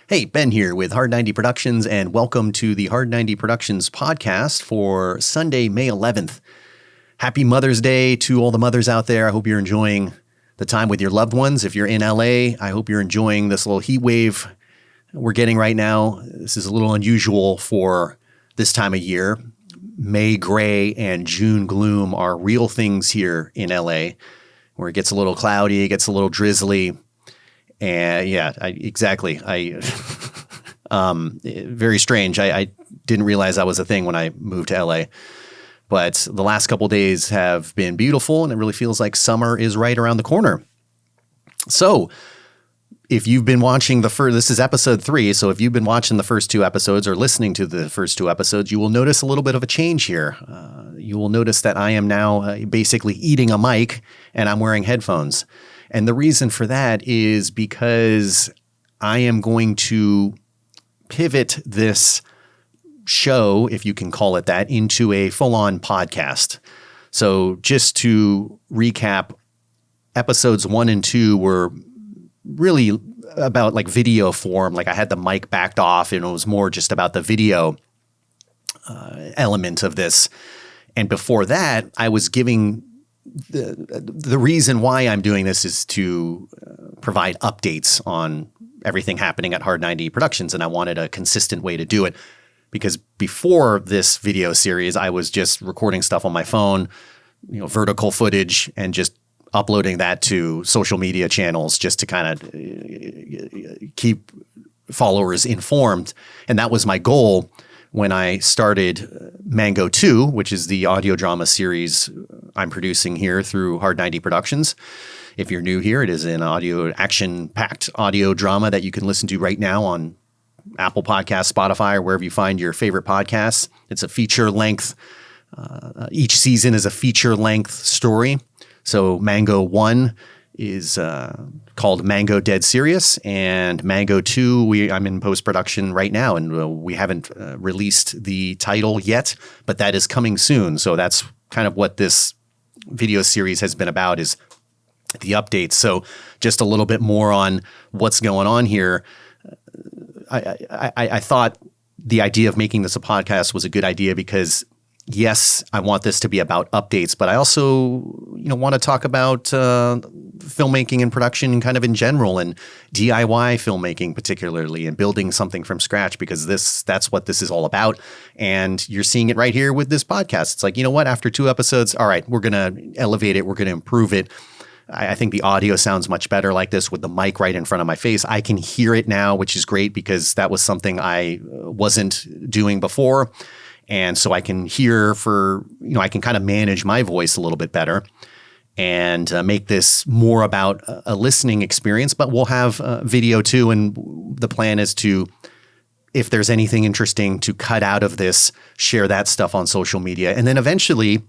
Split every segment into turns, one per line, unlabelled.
Hey, Ben here with H90 Productions, and welcome to the H90 Productions podcast for Sunday, May 11th. Happy Mother's Day to all the mothers out there. I hope you're enjoying the time with your loved ones. If you're in LA, I hope you're enjoying this little heat wave we're getting right now. This is a little unusual for this time of year. May gray and June gloom are real things here in LA, where it gets a little cloudy, it gets a little drizzly. And yeah, exactly. Very strange. I didn't realize that was a thing when I moved to LA, but the last couple of days have been beautiful and it really feels like summer is right around the corner. So if you've been watching this is episode 3. So if you've been watching the first 2 episodes or listening to the first 2 episodes, you will notice a little bit of a change here. You will notice that I am now basically eating a mic and I'm wearing headphones. And the reason for that is because I am going to pivot this show, if you can call it that, into a full-on podcast. So just to recap, episodes 1 and 2 were really about like video form. Like I had the mic backed off and it was more just about the video element of this. And before that, I was giving the reason why I'm doing this is to provide updates on everything happening at H90 Productions. And I wanted a consistent way to do it because before this video series, I was just recording stuff on my phone, vertical footage and just uploading that to social media channels just to kind of keep followers informed. And that was my goal when I started Mango 2, which is the audio drama series I'm producing here through H90 Productions. If you're new here, it is an action-packed audio drama that you can listen to right now on Apple Podcasts, Spotify, or wherever you find your favorite podcasts. It's a feature-length. Each season is a feature-length story. So Mango 1 is called Mango Dead Serious, and Mango 2, I'm in post-production right now, and we haven't released the title yet, but that is coming soon. So that's kind of what this video series has been about, is the updates. So just a little bit more on what's going on here. I thought the idea of making this a podcast was a good idea because yes, I want this to be about updates, but I also, want to talk about filmmaking and production kind of in general and DIY filmmaking particularly and building something from scratch because that's what this is all about. And you're seeing it right here with this podcast. It's like, you know what, after 2 episodes, all right, we're going to elevate it. We're going to improve it. I think the audio sounds much better like this with the mic right in front of my face. I can hear it now, which is great because that was something I wasn't doing before. And so I can hear I can kind of manage my voice a little bit better and make this more about a listening experience. But we'll have video too. And the plan is to, if there's anything interesting to cut out of this, share that stuff on social media. And then eventually,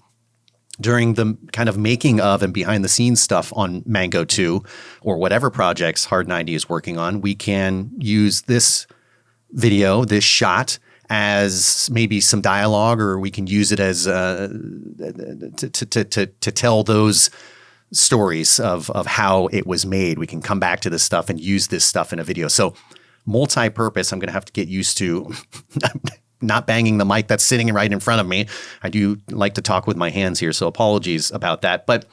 during the kind of making of and behind the scenes stuff on Mango 2 or whatever projects H90 is working on, we can use this video, this shot, as maybe some dialogue, or we can use it as to tell those stories of how it was made. We can come back to this stuff and use this stuff in a video. So multi-purpose, I'm going to have to get used to not banging the mic that's sitting right in front of me. I do like to talk with my hands here, so apologies about that. But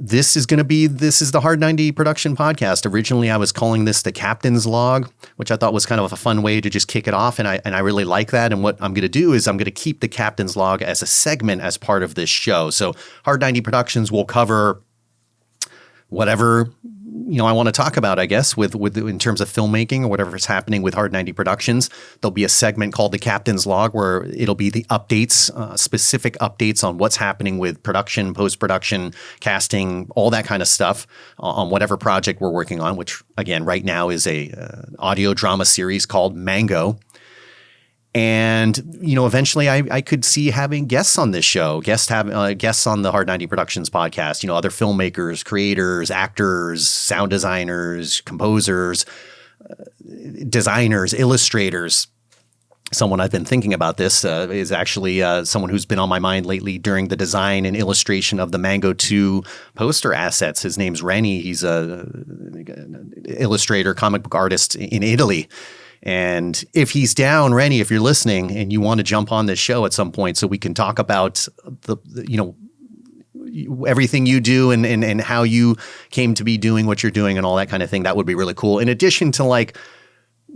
this is the H90 Production Podcast. Originally, I was calling this the Captain's Log, which I thought was kind of a fun way to just kick it off. And I really like that. And what I'm going to do is I'm going to keep the Captain's Log as a segment as part of this show. So H90 Productions will cover whatever I want to talk about, I guess, with in terms of filmmaking or whatever is happening with H90 Productions. There'll be a segment called the Captain's Log where it'll be the updates, specific updates on what's happening with production, post-production, casting, all that kind of stuff on whatever project we're working on, which again, right now is a audio drama series called Mango. And, eventually I could see having guests on this show, guests on the H90 Productions podcast, other filmmakers, creators, actors, sound designers, composers, designers, illustrators, someone I've been thinking about this is actually someone who's been on my mind lately during the design and illustration of the Mango 2 poster assets. His name's Rennie. He's an illustrator, comic book artist in Italy. And if he's down, Rennie, if you're listening and you want to jump on this show at some point so we can talk about everything you do and how you came to be doing what you're doing and all that kind of thing, that would be really cool. In addition to like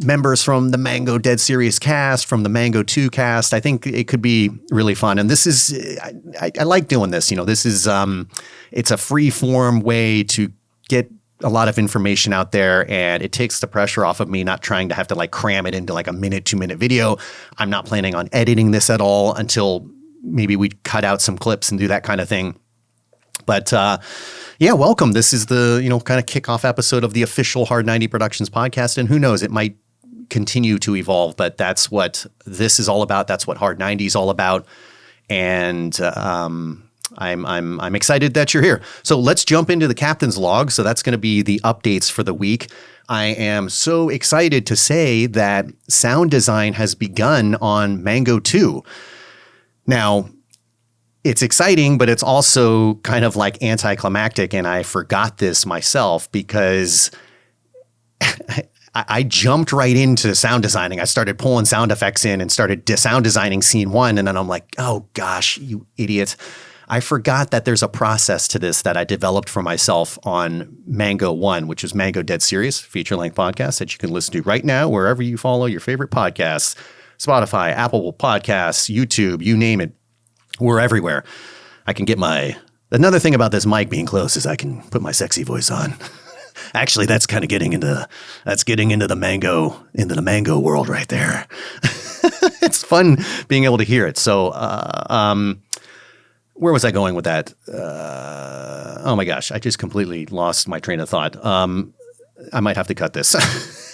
members from the Mango Dead Serious cast, from the Mango 2 cast, I think it could be really fun. And this is, I like doing this. This is, it's a free form way to get a lot of information out there, and it takes the pressure off of me not trying to have to like cram it into like a 2-minute video. I'm not planning on editing this at all until maybe we cut out some clips and do that kind of thing. But yeah, welcome. This is the, kind of kickoff episode of the official H90 Productions podcast. And who knows, it might continue to evolve, but that's what this is all about. That's what H90 is all about. And I'm excited that you're here. So let's jump into the captain's log. So that's going to be the updates for the week. I am so excited to say that sound design has begun on Mango 2. Now, it's exciting, but it's also kind of like anticlimactic. And I forgot this myself because I jumped right into sound designing. I started pulling sound effects in and started sound designing scene 1. And then I'm like, oh gosh, you idiot. I forgot that there's a process to this that I developed for myself on Mango 1, which is Mango Dead Serious, feature-length podcast that you can listen to right now, wherever you follow your favorite podcasts, Spotify, Apple Podcasts, YouTube, you name it. We're everywhere. I can get another thing about this mic being close is I can put my sexy voice on. Actually, that's kind of getting into the mango world right there. It's fun being able to hear it. So, where was I going with that? Oh my gosh, I just completely lost my train of thought. I might have to cut this.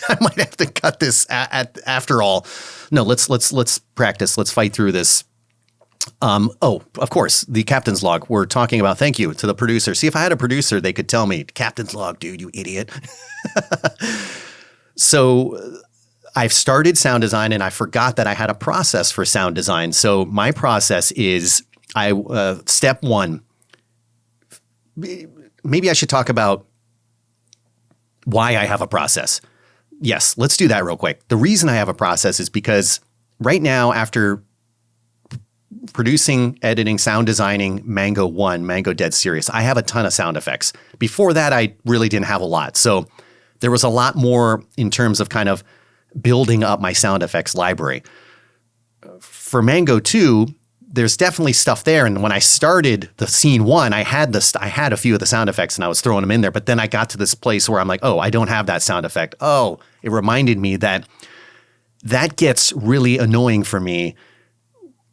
I might have to cut this after all. No, let's practice. Let's fight through this. Of course, the captain's log. We're talking about, thank you to the producer. See, if I had a producer, they could tell me, captain's log, dude, you idiot. So I've started sound design and I forgot that I had a process for sound design. So my process is step 1, maybe I should talk about why I have a process. Yes, let's do that real quick. The reason I have a process is because right now, after producing, editing, sound designing Mango 1, Mango Dead Serious, I have a ton of sound effects. Before that, I really didn't have a lot. So there was a lot more in terms of kind of building up my sound effects library. For Mango 2, there's definitely stuff there. And when I started the scene 1, I had a few of the sound effects and I was throwing them in there. But then I got to this place where I'm like, oh, I don't have that sound effect. Oh, it reminded me that gets really annoying for me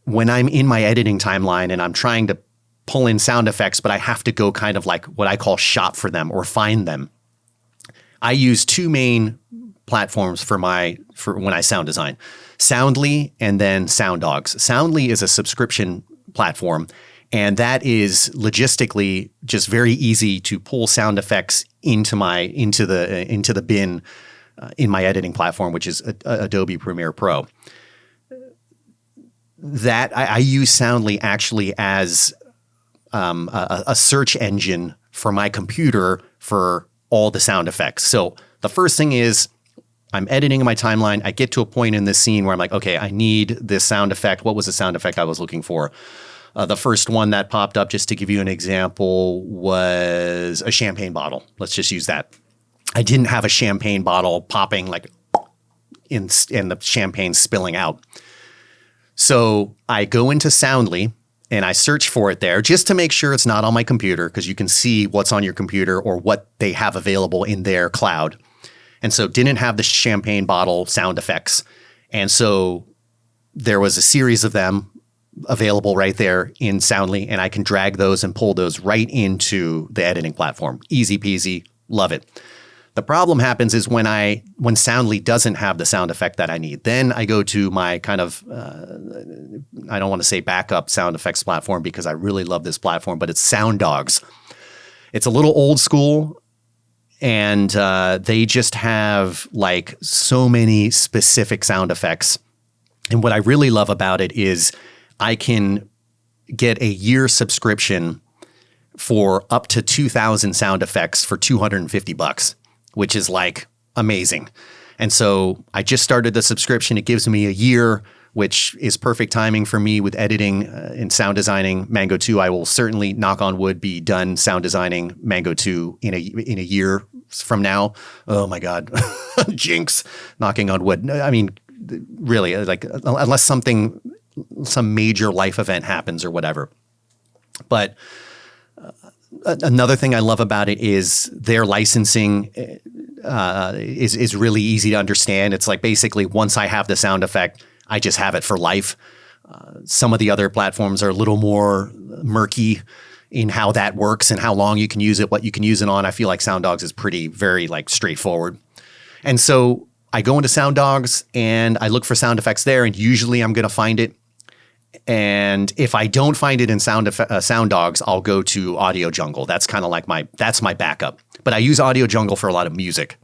when I'm in my editing timeline and I'm trying to pull in sound effects, but I have to go kind of like what I call shop for them or find them. I use 2 main platforms for when I sound design, Soundly and then Sound Dogs. Soundly is a subscription platform, and that is logistically just very easy to pull sound effects into the bin in my editing platform, which is Adobe Premiere Pro. That I use Soundly actually as a search engine for my computer for all the sound effects. So the first thing is I'm editing my timeline. I get to a point in this scene where I'm like, okay, I need this sound effect. What was the sound effect I was looking for? The first one that popped up, just to give you an example, was a champagne bottle. Let's just use that. I didn't have a champagne bottle popping like in the champagne spilling out. So I go into Soundly and I search for it there just to make sure it's not on my computer, because you can see what's on your computer or what they have available in their cloud. And so didn't have the champagne bottle sound effects. And so there was a series of them available right there in Soundly, and I can drag those and pull those right into the editing platform. Easy peasy, love it. The problem happens is when Soundly doesn't have the sound effect that I need. Then I go to my kind of, I don't want to say backup sound effects platform because I really love this platform, but it's Sound Dogs. It's a little old school, and they just have like so many specific sound effects. And what I really love about it is I can get a year subscription for up to 2,000 sound effects for $250, which is like amazing. And so I just started the subscription. It gives me a year, which is perfect timing for me with editing and sound designing Mango 2. I will certainly, knock on wood, be done sound designing Mango 2 in a year from now. Oh my God, jinx, knocking on wood. I mean, really, like unless some major life event happens or whatever. But another thing I love about it is their licensing is really easy to understand. It's like basically once I have the sound effect, I just have it for life. Some of the other platforms are a little more murky in how that works and how long you can use it, what you can use it on. I feel like SoundDogs is very like straightforward. And so I go into SoundDogs and I look for sound effects there, and usually I'm going to find it. And if I don't find it in SoundDogs, I'll go to Audio Jungle. That's kind of like that's my backup. But I use Audio Jungle for a lot of music.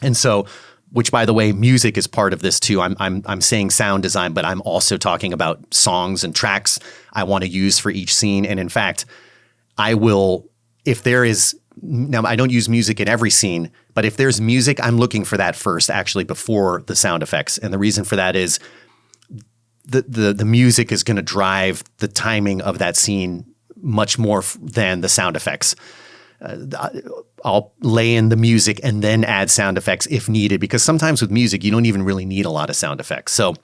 And so, which by the way, music is part of this too. I'm saying sound design, but I'm also talking about songs and tracks I want to use for each scene. And in fact, I will, if there is, now I don't use music in every scene, but if there's music, I'm looking for that first, actually, before the sound effects. And the reason for that is the music is going to drive the timing of that scene much more than the sound effects. I'll lay in the music and then add sound effects if needed, because sometimes with music, you don't even really need a lot of sound effects. So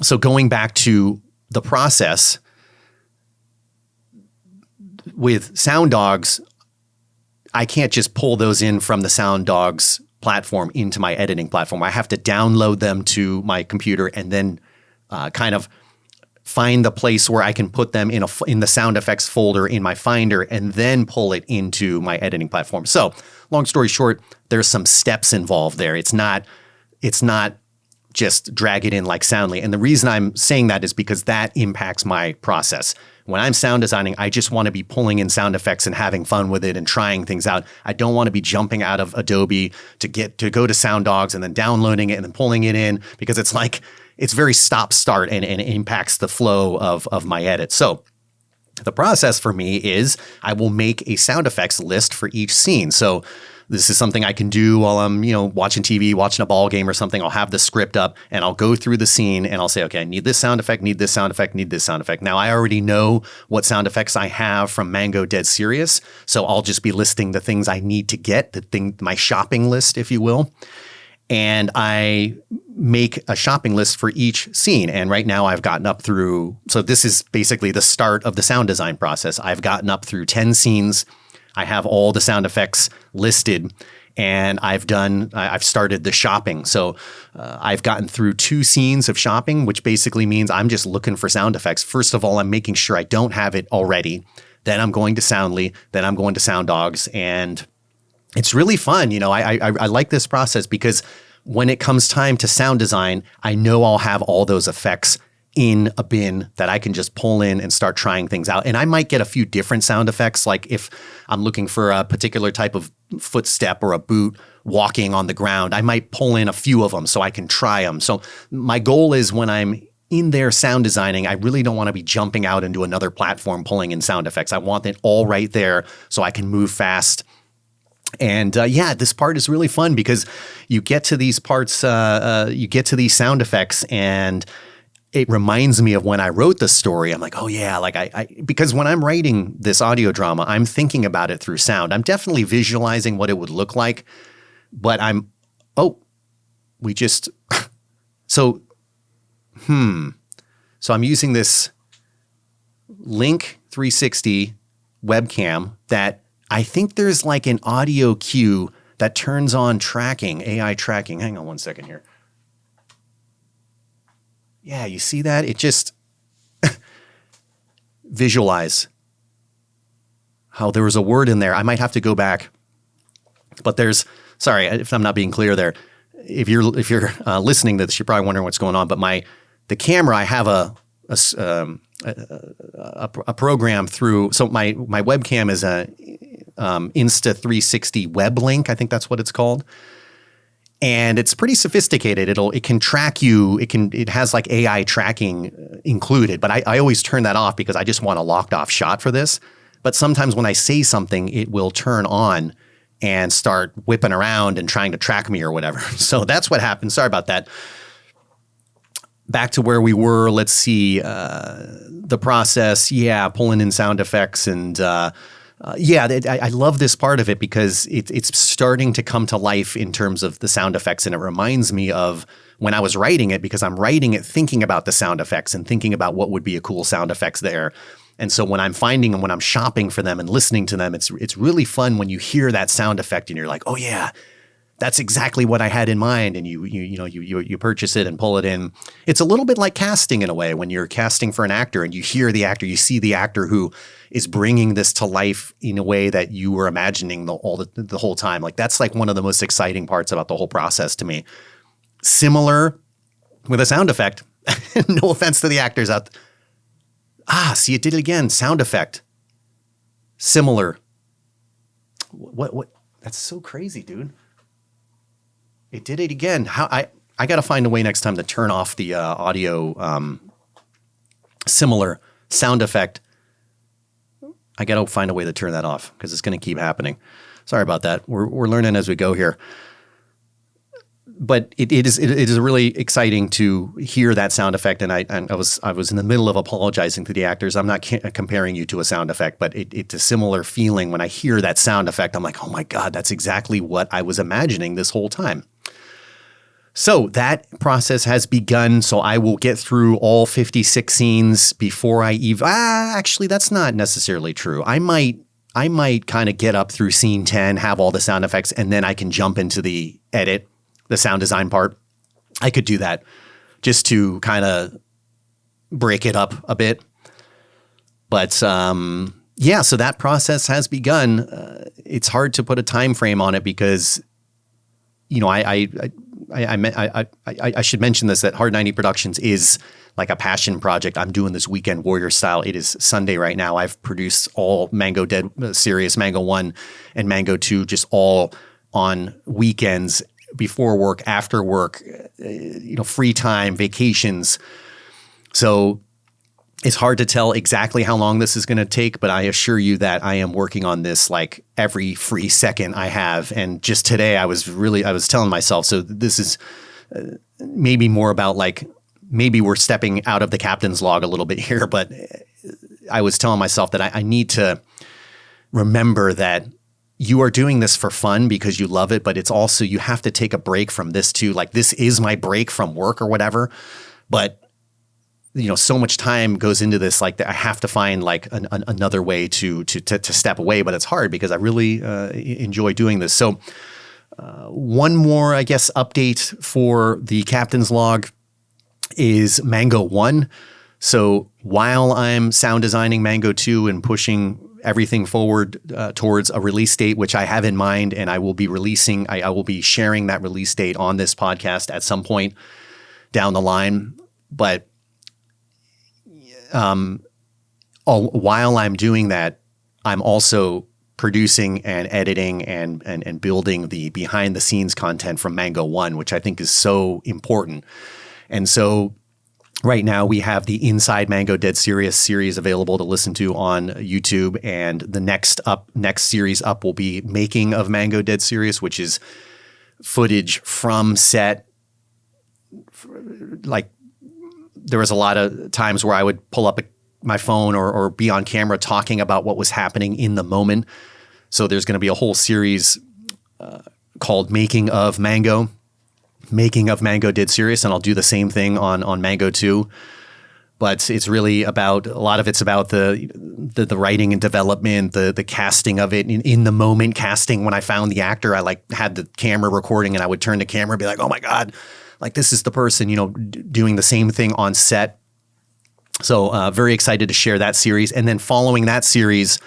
so going back to the process with SoundDogs, I can't just pull those in from the SoundDogs platform into my editing platform. I have to download them to my computer and then kind of find the place where I can put them in the sound effects folder in my Finder and then pull it into my editing platform. So long story short, there's some steps involved there. It's not just drag it in like Soundly. And the reason I'm saying that is because that impacts my process. When I'm sound designing, I just want to be pulling in sound effects and having fun with it and trying things out. I don't want to be jumping out of Adobe to go to SoundDogs and then downloading it and then pulling it in, because it's like, it's very stop-start and it impacts the flow of my edit. So the process for me is I will make a sound effects list for each scene. So this is something I can do while I'm, watching TV, watching a ball game or something. I'll have the script up and I'll go through the scene and I'll say, okay, I need this sound effect, need this sound effect, need this sound effect. Now I already know what sound effects I have from Mango Dead Serious. So I'll just be listing the things I need to get, my shopping list, if you will. And I make a shopping list for each scene. And right now I've gotten up through, so this is basically the start of the sound design process. I've gotten up through 10 scenes. I have all the sound effects listed, and I've started the shopping. So I've gotten through 2 scenes of shopping, which basically means I'm just looking for sound effects. First of all, I'm making sure I don't have it already. Then I'm going to Soundly. Then I'm going to SoundDogs. And it's really fun. I like this process because when it comes time to sound design, I know I'll have all those effects in a bin that I can just pull in and start trying things out. And I might get a few different sound effects. Like if I'm looking for a particular type of footstep or a boot walking on the ground, I might pull in a few of them so I can try them. So my goal is when I'm in there sound designing, I really don't want to be jumping out into another platform, pulling in sound effects. I want it all right there so I can move fast. And this part is really fun because you get to these parts, you get to these sound effects, and it reminds me of when I wrote the story. I'm like, oh yeah, like because when I'm writing this audio drama, I'm thinking about it through sound. I'm definitely visualizing what it would look like, but so I'm using this Link 360 webcam that I think there's like an audio cue that turns on tracking, AI tracking. Hang on one second here. Yeah, you see that? It just visualize how there was a word in there. I might have to go back, but sorry if I'm not being clear there. If you're listening to this, you're probably wondering what's going on. But the camera, I have a program through. So my webcam is a Insta360 web link. I think that's what it's called. And it's pretty sophisticated. It can track you. It has like AI tracking included, but I always turn that off because I just want a locked off shot for this. But sometimes when I say something, it will turn on and start whipping around and trying to track me or whatever. So that's what happened. Sorry about that. Back to where we were. Let's see the process. Yeah, pulling in sound effects and. I love this part of it because it's starting to come to life in terms of the sound effects. And it reminds me of when I was writing it, because I'm writing it thinking about the sound effects and thinking about what would be a cool sound effects there. And so when I'm finding them, when I'm shopping for them and listening to them, it's really fun when you hear that sound effect and you're like, oh yeah, that's exactly what I had in mind. And you purchase it and pull it in. It's a little bit like casting in a way when you're casting for an actor and you hear the actor, you see the actor who is bringing this to life in a way that you were imagining the whole time. Like that's like one of the most exciting parts about the whole process to me. Similar with a sound effect. No offense to the actors out there. See, it did it again. Sound effect. Similar. What? That's so crazy, dude. It did it again. How I got to find a way next time to turn off the audio similar sound effect. I got to find a way to turn that off because it's going to keep happening. Sorry about that. We're learning as we go here. But it is really exciting to hear that sound effect. And I was in the middle of apologizing to the actors. I'm not comparing you to a sound effect, but it's a similar feeling when I hear that sound effect. I'm like, oh my God, that's exactly what I was imagining this whole time. So that process has begun. So I will get through all 56 scenes before I even. Actually, that's not necessarily true. I might kind of get up through scene 10, have all the sound effects, and then I can jump into the edit, the sound design part. I could do that just to kind of break it up a bit. But so that process has begun. It's hard to put a time frame on it because, I should mention this, that H90 Productions is like a passion project. I'm doing this weekend warrior style. It is Sunday right now. I've produced all Mango Dead series, Mango 1 and Mango 2, just all on weekends, before work, after work, free time, vacations. So it's hard to tell exactly how long this is going to take, but I assure you that I am working on this like every free second I have. And just today I was telling myself, so this is maybe more about like, maybe we're stepping out of the captain's log a little bit here, but I was telling myself that I need to remember that you are doing this for fun because you love it, but it's also, you have to take a break from this too. Like this is my break from work or whatever, but so much time goes into this, like I have to find like another way to step away, but it's hard because I really enjoy doing this. So one more, I guess, update for the captain's log is Mango 1. So while I'm sound designing Mango 2 and pushing everything forward towards a release date, which I have in mind, and I will be releasing, I will be sharing that release date on this podcast at some point down the line. But while I'm doing that, I'm also producing and editing and building the behind the scenes content from Mango 1, which I think is so important. And so right now we have the Inside Mango Dead series available to listen to on YouTube. And the next series up will be Making of Mango Dead series, which is footage from set. Like there was a lot of times where I would pull up my phone or be on camera talking about what was happening in the moment. So there's going to be a whole series called Making of Mango Dead series, and I'll do the same thing on Mango 2. But it's really about, a lot of it's about the writing and development, the casting of it, in the moment casting. When I found the actor, I like had the camera recording and I would turn the camera and be like, oh my God, like this is the person, doing the same thing on set. So very excited to share that series. And then following that series,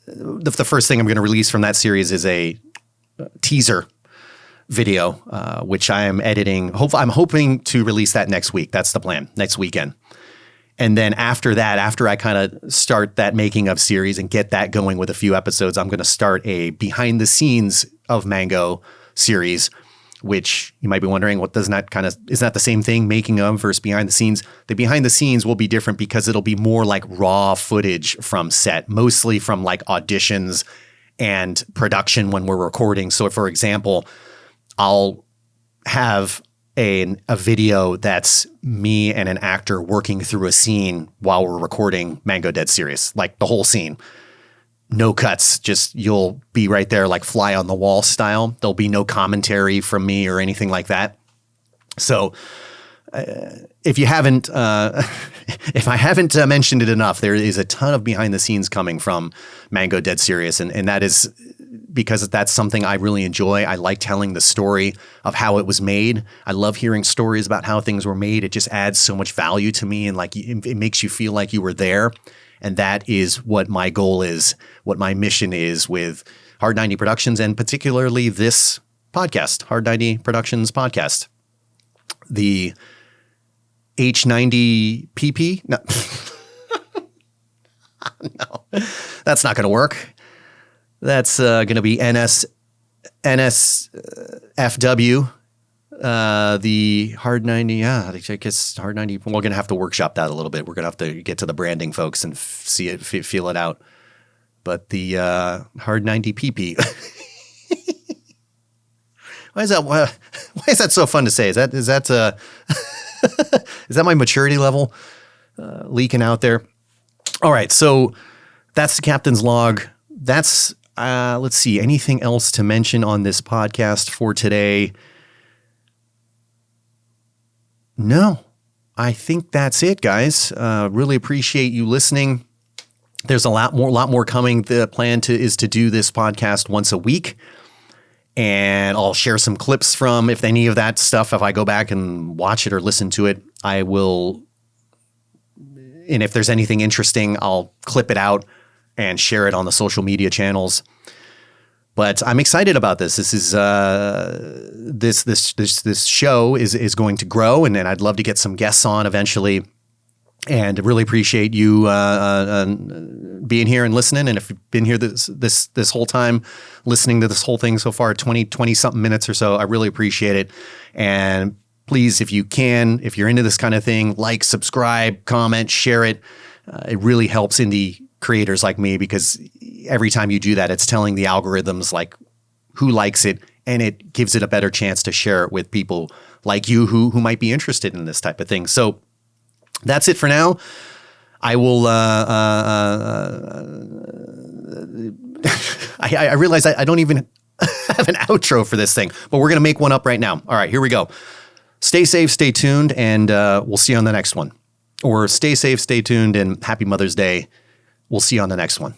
the first thing I'm going to release from that series is a teaser video, which I am editing. I'm hoping to release that next week. That's the plan, next weekend. And then after that, after I kind of start that making of series and get that going with a few episodes, I'm going to start a behind the scenes of Mango series which you might be wondering, what doesn't that kind of, is that the same thing, making of versus behind the scenes? The behind the scenes will be different because it'll be more like raw footage from set, mostly from like auditions and production when we're recording. So for example, I'll have a video that's me and an actor working through a scene while we're recording Mango Dead Serious, like the whole scene. No cuts, just you'll be right there like fly on the wall style. There'll be no commentary from me or anything like that. So if you haven't, if I haven't mentioned it enough, there is a ton of behind the scenes coming from Mango Dead Serious. And that is because that's something I really enjoy. I like telling the story of how it was made. I love hearing stories about how things were made. It just adds so much value to me, and like it makes you feel like you were there. And that is what my goal is, what my mission is with H90 Productions, and particularly this podcast, H90 Productions Podcast. The H90 PP? No, no, that's not going to work. That's going to be NSFW. The H90, yeah, I guess H90, we're going to have to workshop that a little bit. We're going to have to get to the branding folks and see it, feel it out. But the H90 PP. Why is that so fun to say? Is that is that my maturity level leaking out there? All right, so that's the captain's log. That's let's see, anything else to mention on this podcast for today? No, I think that's it, guys. Really appreciate you listening. There's a lot more coming. The plan is to do this podcast once a week. And I'll share some clips from, if any of that stuff, if I go back and watch it or listen to it, I will. And if there's anything interesting, I'll clip it out and share it on the social media channels. But I'm excited about this. This is this show is going to grow, and I'd love to get some guests on eventually. And really appreciate you being here and listening. And if you've been here this whole time, listening to this whole thing so far, 20 something minutes or so, I really appreciate it. And please, if you can, if you're into this kind of thing, like, subscribe, comment, share it. It really helps indie creators like me, because every time you do that, it's telling the algorithms like who likes it, and it gives it a better chance to share it with people like you who might be interested in this type of thing. So that's it for now. I will. I realize I don't even have an outro for this thing, but we're gonna make one up right now. All right, here we go. Stay safe, stay tuned, and we'll see you on the next one. Or stay safe, stay tuned, and happy Mother's Day. We'll see you on the next one.